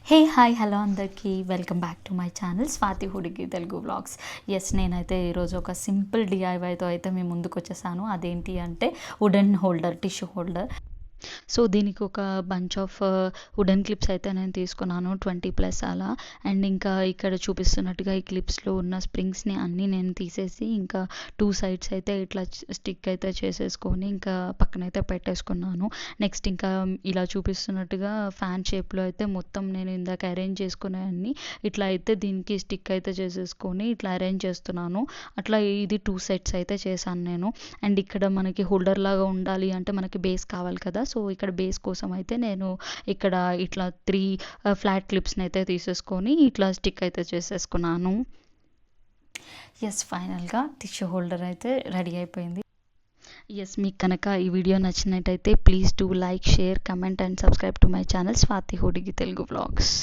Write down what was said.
హే hi hello అందరికీ welcome back to my channel Swathi హుడికి Telugu vlogs. Yes, నేనైతే ఈరోజు ఒక సింపుల్ డిఐవైతో అయితే మీ ముందుకు వచ్చేసాను. అదేంటి అంటే wooden holder, tissue holder. So దీనికి ఒక బంచ్ ఆఫ్ వుడెన్ క్లిప్స్ అయితే నేను తీసుకున్నాను, 20+ అలా. అండ్ ఇంకా ఇక్కడ చూపిస్తున్నట్టుగా ఈ క్లిప్స్లో ఉన్న స్ప్రింగ్స్ని అన్నీ నేను తీసేసి ఇంకా 2 సైడ్స్ అయితే ఇట్లా స్టిక్ అయితే చేసేసుకొని ఇంకా పక్కనైతే పెట్టేసుకున్నాను. నెక్స్ట్ ఇంకా ఇలా చూపిస్తున్నట్టుగా ఫ్యాన్ షేప్లో అయితే మొత్తం నేను ఇందాక అరేంజ్ చేసుకునేవన్నీ ఇట్లా అయితే దీనికి స్టిక్ అయితే చేసేసుకొని ఇట్లా అరేంజ్ చేస్తున్నాను. అట్లా ఇది 2 సెట్స్ అయితే చేశాను నేను. అండ్ ఇక్కడ మనకి హోల్డర్ లాగా ఉండాలి అంటే మనకి బేస్ కావాలి కదా. సో ఇక్కడ బేస్ కోసం అయితే నేను ఇక్కడ ఇట్లా 3 ఫ్లాట్ క్లిప్స్ని అయితే తీసేసుకొని ఇట్లా స్టిక్ అయితే చేసేసుకున్నాను. ఎస్, ఫైనల్గా టిష్యూ హోల్డర్ అయితే రెడీ అయిపోయింది. ఎస్, మీకు కనుక ఈ వీడియో నచ్చినట్టయితే please do like, share, comment and subscribe to my channel Swathi హుడికి తెలుగు వ్లాగ్స్.